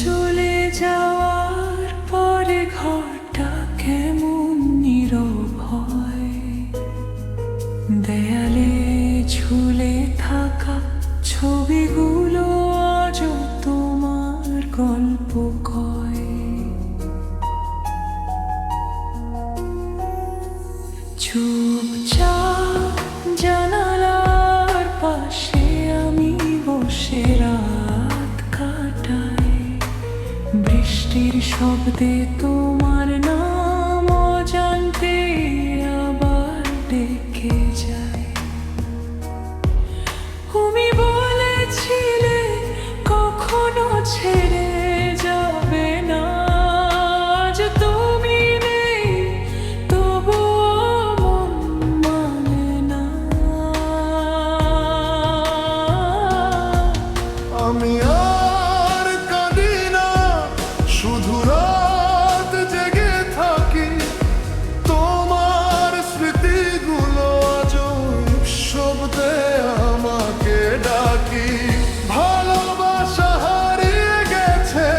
চলে যাওয়ার পরে ঘরটা কেমন নীরব হয়। দেয়ালে ঝুলে থাকা ছবিগুলো আজও তোমার গল্প কয়। চুপচাপ জানালার পাশে আমি বসে রাত কাটাই। বৃষ্টির শব্দে তোমার নাম অজান্তে আবার ডেকে যায়। তুমি বলেছিলে কখনো ছেড়ে যাবে না। আজ তুমি নেই, তবুও মন মানে না। আমি আর কাঁদি না, শুধু রাত জেগে থাকি। তোমার স্মৃতিগুলো আজও শব্দে আমাকে ডাকি। ভালোবাসা হারিয়ে গেছে,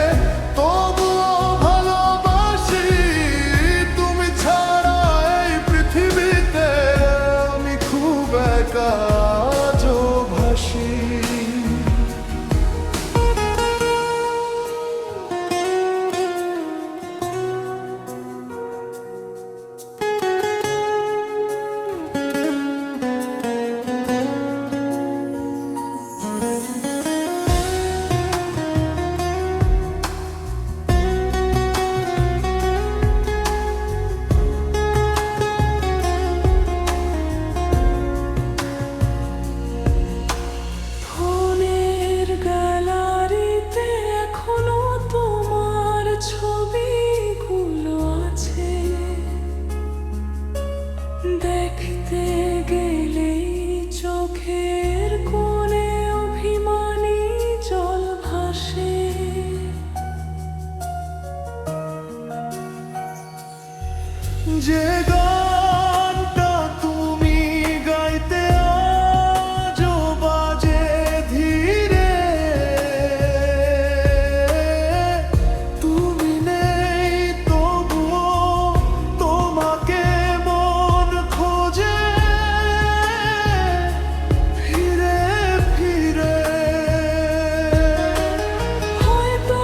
তবুও ভালোবাসি। তুমি ছাড়া এই পৃথিবীতে আমি খুব একা আজও ভাসি। ফোনের গ্যালারিতে এখনো তোমার ছবিগুলো আছে। দেখতে গেলেই চোখের কোণে অভিমানী জল ভাসে। যে গানটা তুমি গাইতে আজও বাজে ধীরে। তুমি নেই, তবুও তোমাকে মন খোঁজে ফিরে ফিরে। হয়তো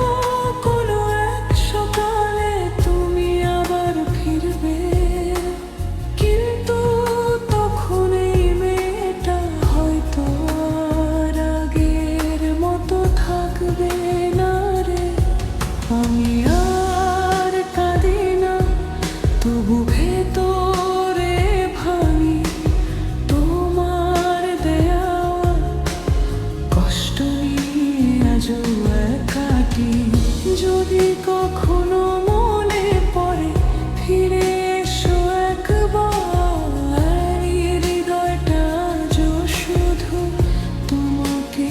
কোনো এক সকালে তুমি আবার ফিরবে, কিন্তু তখন এই মেয়েটা হয়তো আর আগের মতো থাকবে না রে। আমি আর কাঁদি না, তবু ভেতরে ভাঙি। তোমার দেওয়া কষ্ট নিয়ে আজও একাকি। যদি কখনো মনে পড়ে ফিরে এসো একবার। হৃদয়টা আজও শুধু তোমাকে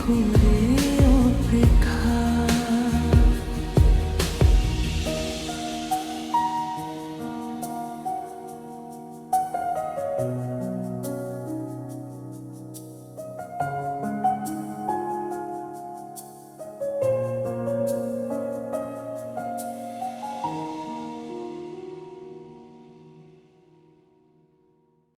করে অপেক্ষা।